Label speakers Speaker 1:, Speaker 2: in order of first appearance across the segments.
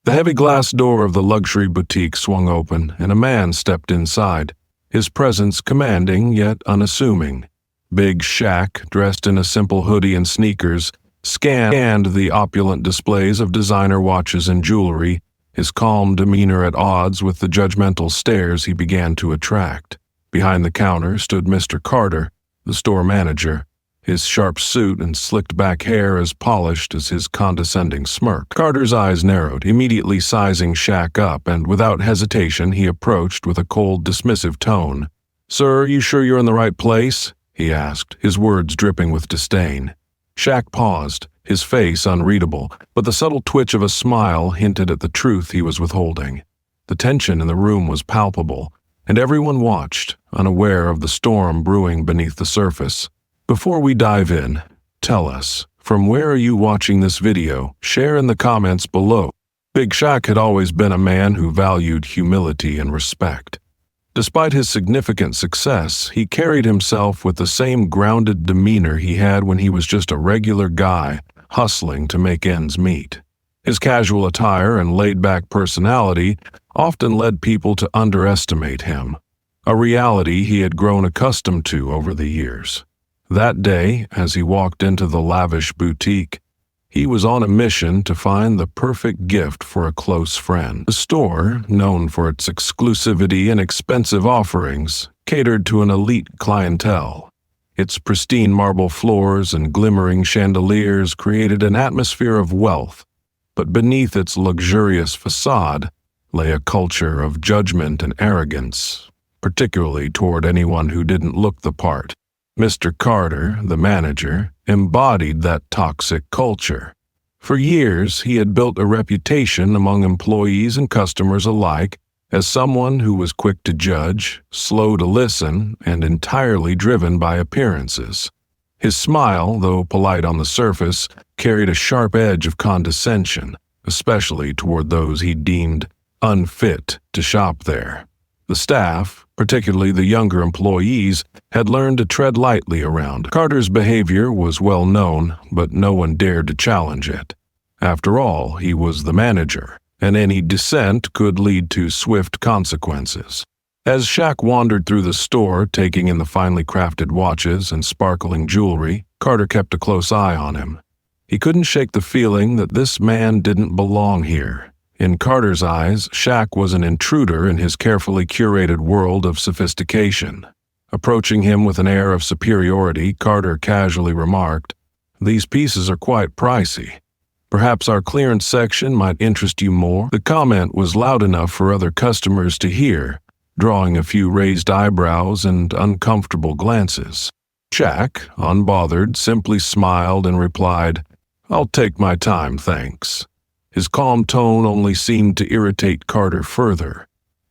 Speaker 1: The heavy glass door of the luxury boutique swung open, and a man stepped inside, his presence commanding yet unassuming. Big Shaq, dressed in a simple hoodie and sneakers, scanned the opulent displays of designer watches and jewelry, his calm demeanor at odds with the judgmental stares he began to attract. Behind the counter stood Mr. Carter, the store manager, his sharp suit and slicked-back hair as polished as his condescending smirk. Carter's eyes narrowed, immediately sizing Shaq up, and without hesitation he approached with a cold, dismissive tone. "Sir, are you sure you're in the right place?" he asked, his words dripping with disdain. Shaq paused, his face unreadable, but the subtle twitch of a smile hinted at the truth he was withholding. The tension in the room was palpable, and everyone watched, unaware of the storm brewing beneath the surface. Before we dive in, tell us, from where are you watching this video? Share in the comments below. Big Shaq had always been a man who valued humility and respect. Despite his significant success, he carried himself with the same grounded demeanor he had when he was just a regular guy, hustling to make ends meet. His casual attire and laid-back personality often led people to underestimate him, a reality he had grown accustomed to over the years. That day, as he walked into the lavish boutique, he was on a mission to find the perfect gift for a close friend. The store, known for its exclusivity and expensive offerings, catered to an elite clientele. Its pristine marble floors and glimmering chandeliers created an atmosphere of wealth, but beneath its luxurious facade lay a culture of judgment and arrogance, particularly toward anyone who didn't look the part. Mr. Carter, the manager, embodied that toxic culture. For years, he had built a reputation among employees and customers alike as someone who was quick to judge, slow to listen, and entirely driven by appearances. His smile, though polite on the surface, carried a sharp edge of condescension, especially toward those he deemed unfit to shop there. The staff, particularly the younger employees, had learned to tread lightly around. Carter's behavior was well known, but no one dared to challenge it. After all, he was the manager, and any dissent could lead to swift consequences. As Shaq wandered through the store, taking in the finely crafted watches and sparkling jewelry, Carter kept a close eye on him. He couldn't shake the feeling that this man didn't belong here. In Carter's eyes, Shaq was an intruder in his carefully curated world of sophistication. Approaching him with an air of superiority, Carter casually remarked, "These pieces are quite pricey. Perhaps our clearance section might interest you more." The comment was loud enough for other customers to hear, drawing a few raised eyebrows and uncomfortable glances. Shaq, unbothered, simply smiled and replied, "I'll take my time, thanks." His calm tone only seemed to irritate Carter further.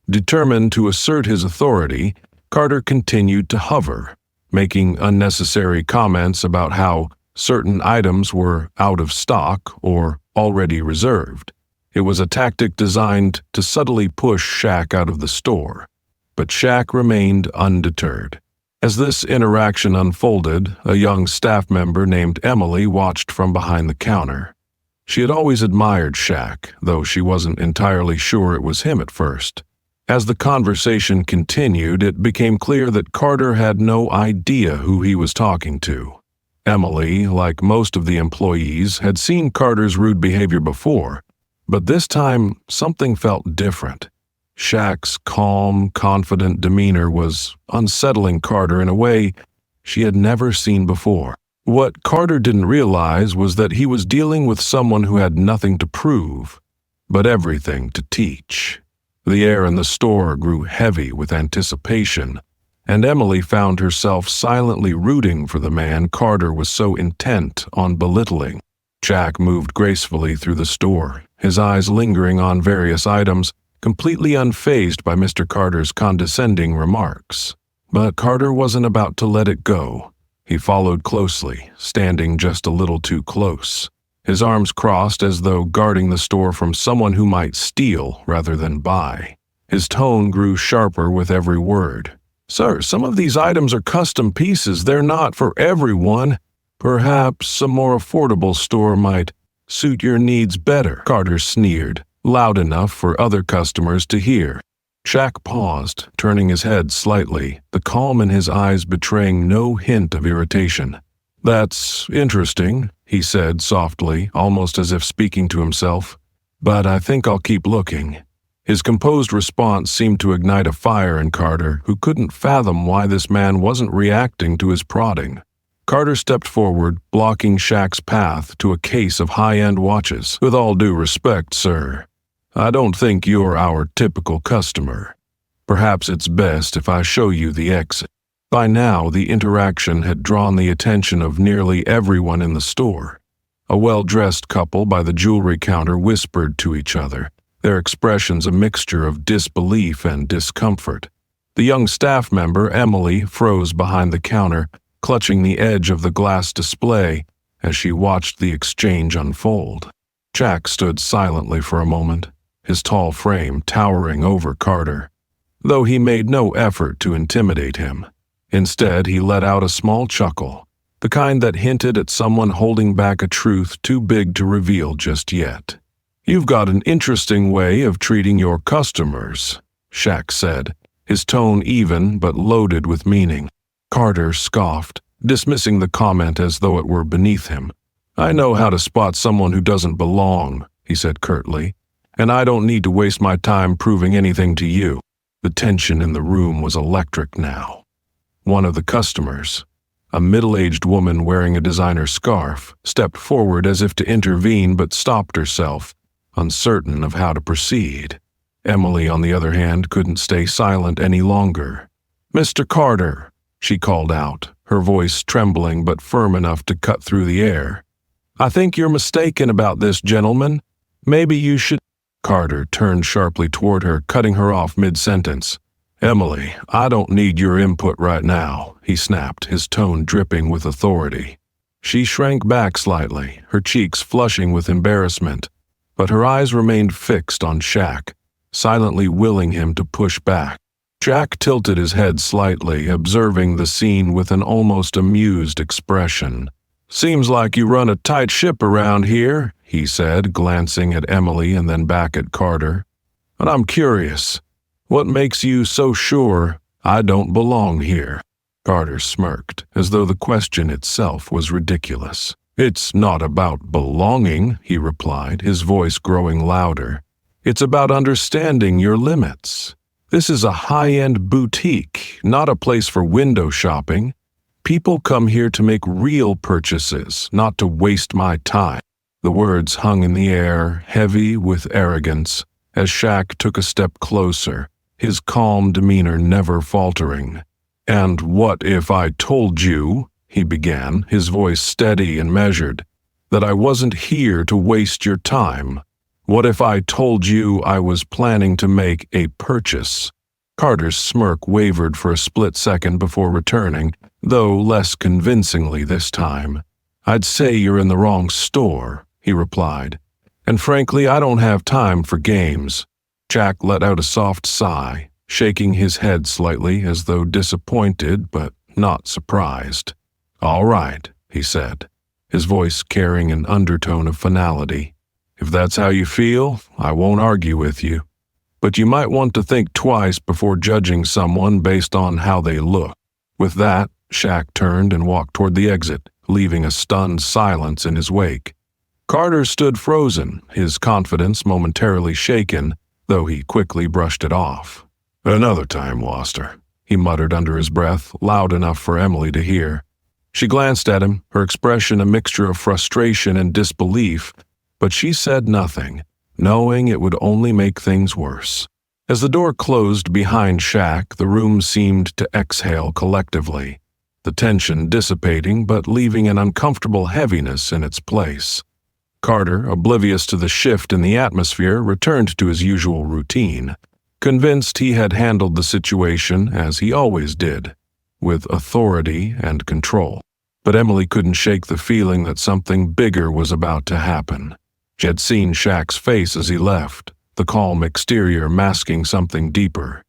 Speaker 1: Determined to assert his authority, Carter continued to hover, making unnecessary comments about how certain items were out of stock or already reserved. It was a tactic designed to subtly push Shaq out of the store, but Shaq remained undeterred. As this interaction unfolded, a young staff member named Emily watched from behind the counter. She had always admired Shaq, though she wasn't entirely sure it was him at first. As the conversation continued, it became clear that Carter had no idea who he was talking to. Emily, like most of the employees, had seen Carter's rude behavior before, but this time something felt different. Shaq's calm, confident demeanor was unsettling Carter in a way she had never seen before. What Carter didn't realize was that he was dealing with someone who had nothing to prove, but everything to teach. The air in the store grew heavy with anticipation, and Emily found herself silently rooting for the man Carter was so intent on belittling. Shaq moved gracefully through the store, his eyes lingering on various items, completely unfazed by Mr. Carter's condescending remarks. But Carter wasn't about to let it go. He followed closely, standing just a little too close, his arms crossed as though guarding the store from someone who might steal rather than buy. His tone grew sharper with every word. "Sir, some of these items are custom pieces. They're not for everyone. Perhaps a more affordable store might suit your needs better," Carter sneered, loud enough for other customers to hear. Shaq paused, turning his head slightly, the calm in his eyes betraying no hint of irritation. "That's interesting," he said softly, almost as if speaking to himself. "But I think I'll keep looking." His composed response seemed to ignite a fire in Carter, who couldn't fathom why this man wasn't reacting to his prodding. Carter stepped forward, blocking Shaq's path to a case of high-end watches. "With all due respect, sir, I don't think you're our typical customer. Perhaps it's best if I show you the exit." By now, the interaction had drawn the attention of nearly everyone in the store. A well-dressed couple by the jewelry counter whispered to each other, their expressions a mixture of disbelief and discomfort. The young staff member, Emily, froze behind the counter, clutching the edge of the glass display as she watched the exchange unfold. Shaq stood silently for a moment, his tall frame towering over Carter, though he made no effort to intimidate him. Instead, he let out a small chuckle, the kind that hinted at someone holding back a truth too big to reveal just yet. "You've got an interesting way of treating your customers," Shaq said, his tone even but loaded with meaning. Carter scoffed, dismissing the comment as though it were beneath him. "I know how to spot someone who doesn't belong," he said curtly, "and I don't need to waste my time proving anything to you." The tension in the room was electric now. One of the customers, a middle-aged woman wearing a designer scarf, stepped forward as if to intervene but stopped herself, uncertain of how to proceed. Emily, on the other hand, couldn't stay silent any longer. "Mr. Carter," she called out, her voice trembling but firm enough to cut through the air. "I think you're mistaken about this, gentleman. Maybe you should—" Carter turned sharply toward her, cutting her off mid-sentence. "Emily, I don't need your input right now," he snapped, his tone dripping with authority. She shrank back slightly, her cheeks flushing with embarrassment, but her eyes remained fixed on Shaq, silently willing him to push back. Shaq tilted his head slightly, observing the scene with an almost amused expression. "Seems like you run a tight ship around here," he said, glancing at Emily and then back at Carter. "And I'm curious, what makes you so sure I don't belong here?" Carter smirked, as though the question itself was ridiculous. "It's not about belonging," he replied, his voice growing louder. "It's about understanding your limits. This is a high-end boutique, not a place for window shopping. People come here to make real purchases, not to waste my time." The words hung in the air, heavy with arrogance, as Shaq took a step closer, his calm demeanor never faltering. "And what if I told you," he began, his voice steady and measured, "that I wasn't here to waste your time? What if I told you I was planning to make a purchase?" Carter's smirk wavered for a split second before returning, though less convincingly this time. "I'd say you're in the wrong store," he replied. "And frankly, I don't have time for games." Shaq let out a soft sigh, shaking his head slightly as though disappointed but not surprised. "All right," he said, his voice carrying an undertone of finality. "If that's how you feel, I won't argue with you. But you might want to think twice before judging someone based on how they look." With that, Shaq turned and walked toward the exit, leaving a stunned silence in his wake. Carter stood frozen, his confidence momentarily shaken, though he quickly brushed it off. "Another time, Woster," he muttered under his breath, loud enough for Emily to hear. She glanced at him, her expression a mixture of frustration and disbelief, but she said nothing, knowing it would only make things worse. As the door closed behind Shaq, the room seemed to exhale collectively, the tension dissipating but leaving an uncomfortable heaviness in its place. Carter, oblivious to the shift in the atmosphere, returned to his usual routine, convinced he had handled the situation as he always did, with authority and control. But Emily couldn't shake the feeling that something bigger was about to happen. She had seen Shaq's face as he left, the calm exterior masking something deeper.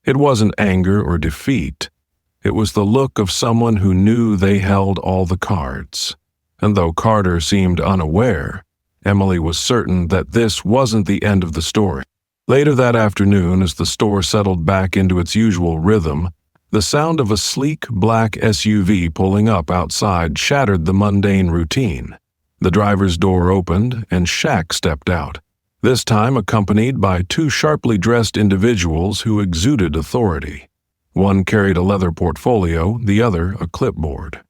Speaker 1: It wasn't anger or defeat. It was the look of someone who knew they held all the cards. And though Carter seemed unaware, Emily was certain that this wasn't the end of the story. Later that afternoon, as the store settled back into its usual rhythm, the sound of a sleek black SUV pulling up outside shattered the mundane routine. The driver's door opened, and Shaq stepped out, this time accompanied by two sharply dressed individuals who exuded authority. One carried a leather portfolio, the other a clipboard.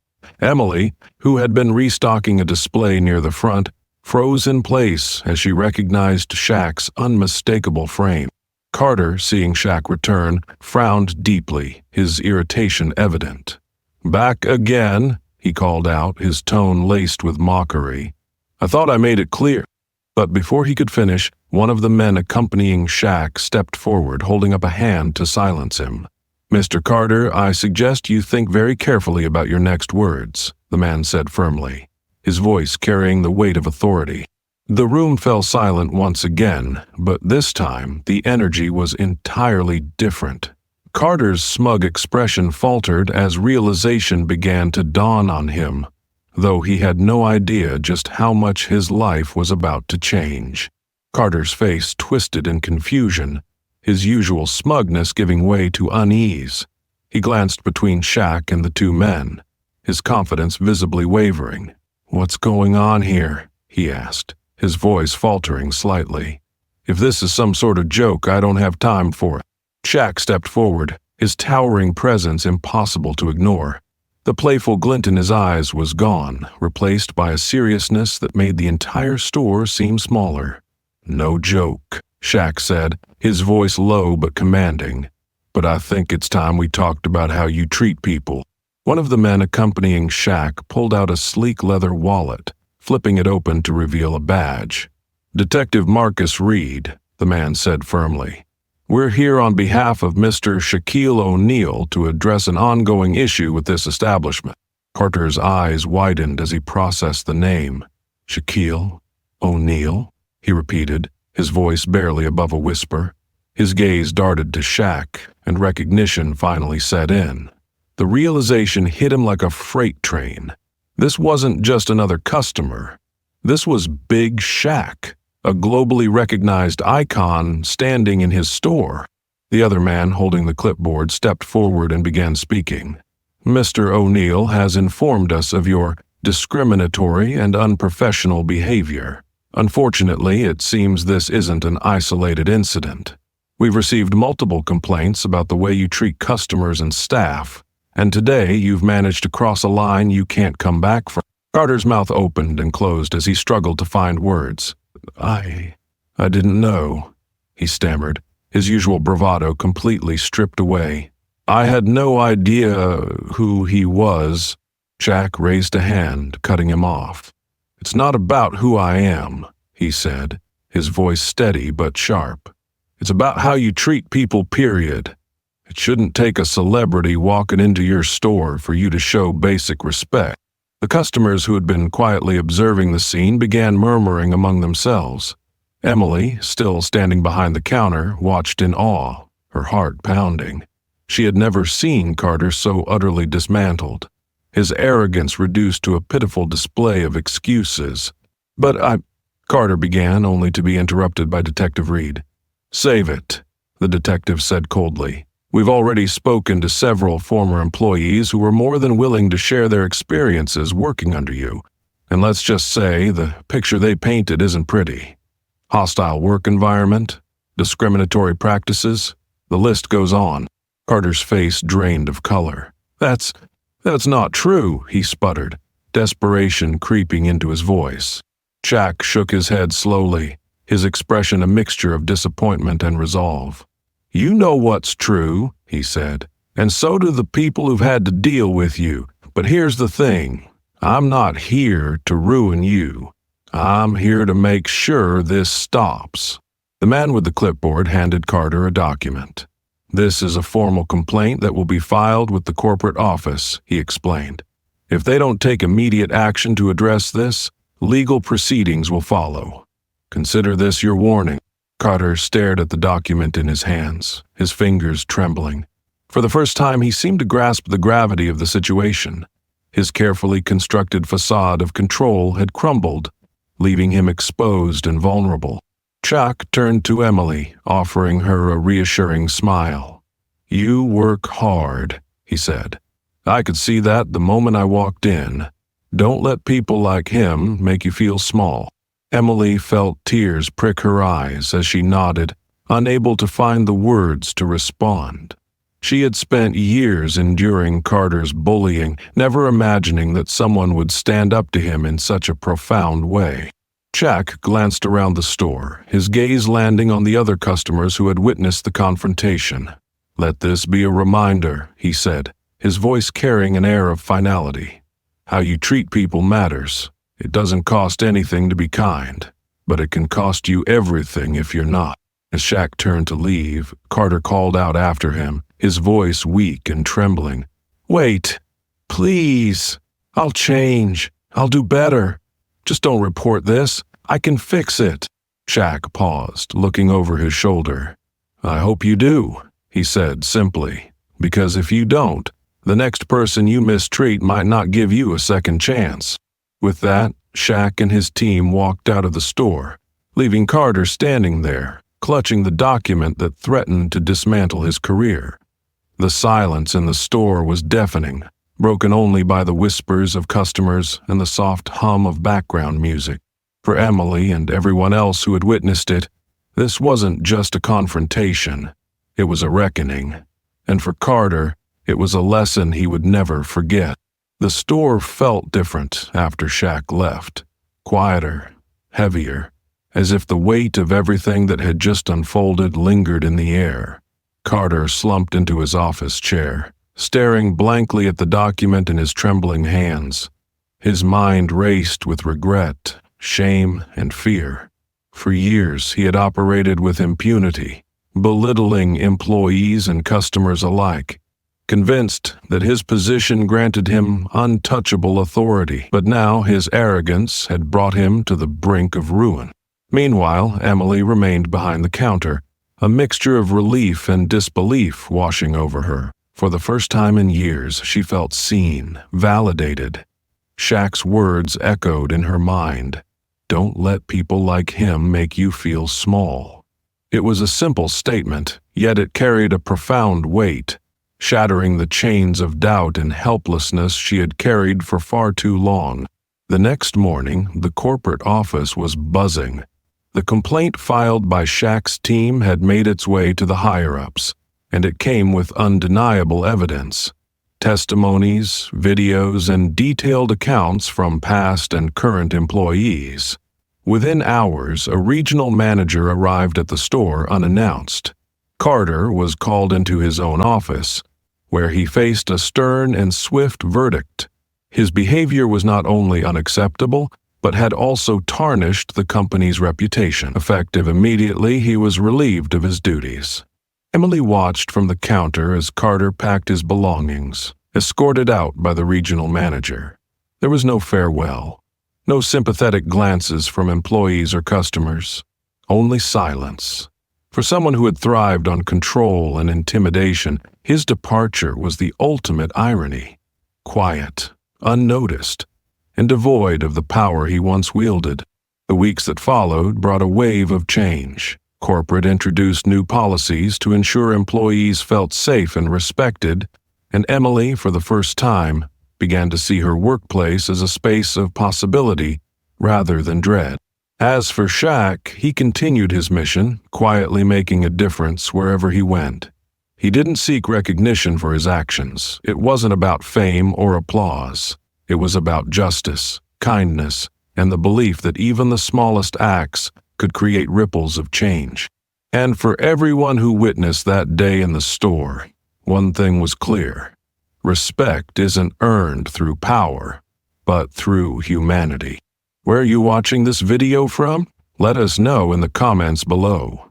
Speaker 1: Emily, who had been restocking a display near the front, froze in place as she recognized Shaq's unmistakable frame. Carter, seeing Shaq return, frowned deeply, his irritation evident. "Back again," he called out, his tone laced with mockery. "I thought I made it clear." But before he could finish, one of the men accompanying Shaq stepped forward, holding up a hand to silence him. "Mr. Carter, I suggest you think very carefully about your next words," the man said firmly, his voice carrying the weight of authority. The room fell silent once again, but this time the energy was entirely different. Carter's smug expression faltered as realization began to dawn on him, though he had no idea just how much his life was about to change. Carter's face twisted in confusion, his usual smugness giving way to unease. He glanced between Shaq and the two men, his confidence visibly wavering. "What's going on here?" he asked, his voice faltering slightly. "If this is some sort of joke, I don't have time for it." Shaq stepped forward, his towering presence impossible to ignore. The playful glint in his eyes was gone, replaced by a seriousness that made the entire store seem smaller. "No joke," Shaq said, his voice low but commanding. "But I think it's time we talked about how you treat people." One of the men accompanying Shaq pulled out a sleek leather wallet, flipping it open to reveal a badge. "Detective Marcus Reed," the man said firmly. "We're here on behalf of Mr. Shaquille O'Neal to address an ongoing issue with this establishment." Carter's eyes widened as he processed the name. "Shaquille O'Neal?" he repeated, his voice barely above a whisper. His gaze darted to Shaq, and recognition finally set in. The realization hit him like a freight train. This wasn't just another customer. This was Big Shaq, a globally recognized icon standing in his store. The other man holding the clipboard stepped forward and began speaking. "Mr. O'Neal has informed us of your discriminatory and unprofessional behavior. Unfortunately, it seems this isn't an isolated incident. We've received multiple complaints about the way you treat customers and staff, and today you've managed to cross a line you can't come back from." Carter's mouth opened and closed as he struggled to find words. I didn't know," he stammered, his usual bravado completely stripped away. "I had no idea who he was." Shaq raised a hand, cutting him off. "It's not about who I am," he said, his voice steady but sharp. "It's about how you treat people, period. It shouldn't take a celebrity walking into your store for you to show basic respect." The customers who had been quietly observing the scene began murmuring among themselves. Emily, still standing behind the counter, watched in awe, her heart pounding. She had never seen Carter so utterly dismantled, his arrogance reduced to a pitiful display of excuses. Carter began, only to be interrupted by Detective Reed. "Save it," the detective said coldly. "We've already spoken to several former employees who were more than willing to share their experiences working under you. And let's just say the picture they painted isn't pretty. Hostile work environment, discriminatory practices, the list goes on." Carter's face drained of color. That's not true," he sputtered, desperation creeping into his voice. Shaq shook his head slowly, his expression a mixture of disappointment and resolve. "You know what's true," he said, "and so do the people who've had to deal with you. But here's the thing. I'm not here to ruin you. I'm here to make sure this stops." The man with the clipboard handed Carter a document. "This is a formal complaint that will be filed with the corporate office," he explained. "If they don't take immediate action to address this, legal proceedings will follow. Consider this your warning." Carter stared at the document in his hands, his fingers trembling. For the first time, he seemed to grasp the gravity of the situation. His carefully constructed facade of control had crumbled. leaving him exposed and vulnerable. Shaq turned to Emily, offering her a reassuring smile. "You work hard," he said. "I could see that the moment I walked in. Don't let people like him make you feel small." Emily felt tears prick her eyes as she nodded, unable to find the words to respond. She had spent years enduring Carter's bullying, never imagining that someone would stand up to him in such a profound way. Shaq glanced around the store, his gaze landing on the other customers who had witnessed the confrontation. "Let this be a reminder," he said, his voice carrying an air of finality. "How you treat people matters. It doesn't cost anything to be kind, but it can cost you everything if you're not." As Shaq turned to leave, Carter called out after him, his voice weak and trembling. "Wait, please. I'll change. I'll do better. Just don't report this. I can fix it." Shaq paused, looking over his shoulder. "I hope you do," he said simply, "because if you don't, the next person you mistreat might not give you a second chance." With that, Shaq and his team walked out of the store, leaving Carter standing there, clutching the document that threatened to dismantle his career. The silence in the store was deafening, broken only by the whispers of customers and the soft hum of background music. For Emily and everyone else who had witnessed it, this wasn't just a confrontation, it was a reckoning. And for Carter, it was a lesson he would never forget. The store felt different after Shaq left, quieter, heavier, as if the weight of everything that had just unfolded lingered in the air. Carter slumped into his office chair, staring blankly at the document in his trembling hands. His mind raced with regret, shame, and fear. For years he had operated with impunity, belittling employees and customers alike, convinced that his position granted him untouchable authority, but now his arrogance had brought him to the brink of ruin. Meanwhile, Emily remained behind the counter, a mixture of relief and disbelief washing over her. For the first time in years, she felt seen, validated. Shaq's words echoed in her mind. "Don't let people like him make you feel small." It was a simple statement, yet it carried a profound weight, shattering the chains of doubt and helplessness she had carried for far too long. The next morning, the corporate office was buzzing. The complaint filed by Shaq's team had made its way to the higher-ups, and it came with undeniable evidence. Testimonies, videos, and detailed accounts from past and current employees. Within hours, a regional manager arrived at the store unannounced. Carter was called into his own office, where he faced a stern and swift verdict. His behavior was not only unacceptable, but had also tarnished the company's reputation. Effective immediately, he was relieved of his duties. Emily watched from the counter as Carter packed his belongings, escorted out by the regional manager. There was no farewell, no sympathetic glances from employees or customers, only silence. For someone who had thrived on control and intimidation, his departure was the ultimate irony. Quiet, unnoticed, and devoid of the power he once wielded. The weeks that followed brought a wave of change. Corporate introduced new policies to ensure employees felt safe and respected, and Emily, for the first time, began to see her workplace as a space of possibility rather than dread. As for Shaq, he continued his mission, quietly making a difference wherever he went. He didn't seek recognition for his actions. It wasn't about fame or applause. It was about justice, kindness, and the belief that even the smallest acts could create ripples of change. And for everyone who witnessed that day in the store, one thing was clear. Respect isn't earned through power, but through humanity. Where are you watching this video from? Let us know in the comments below.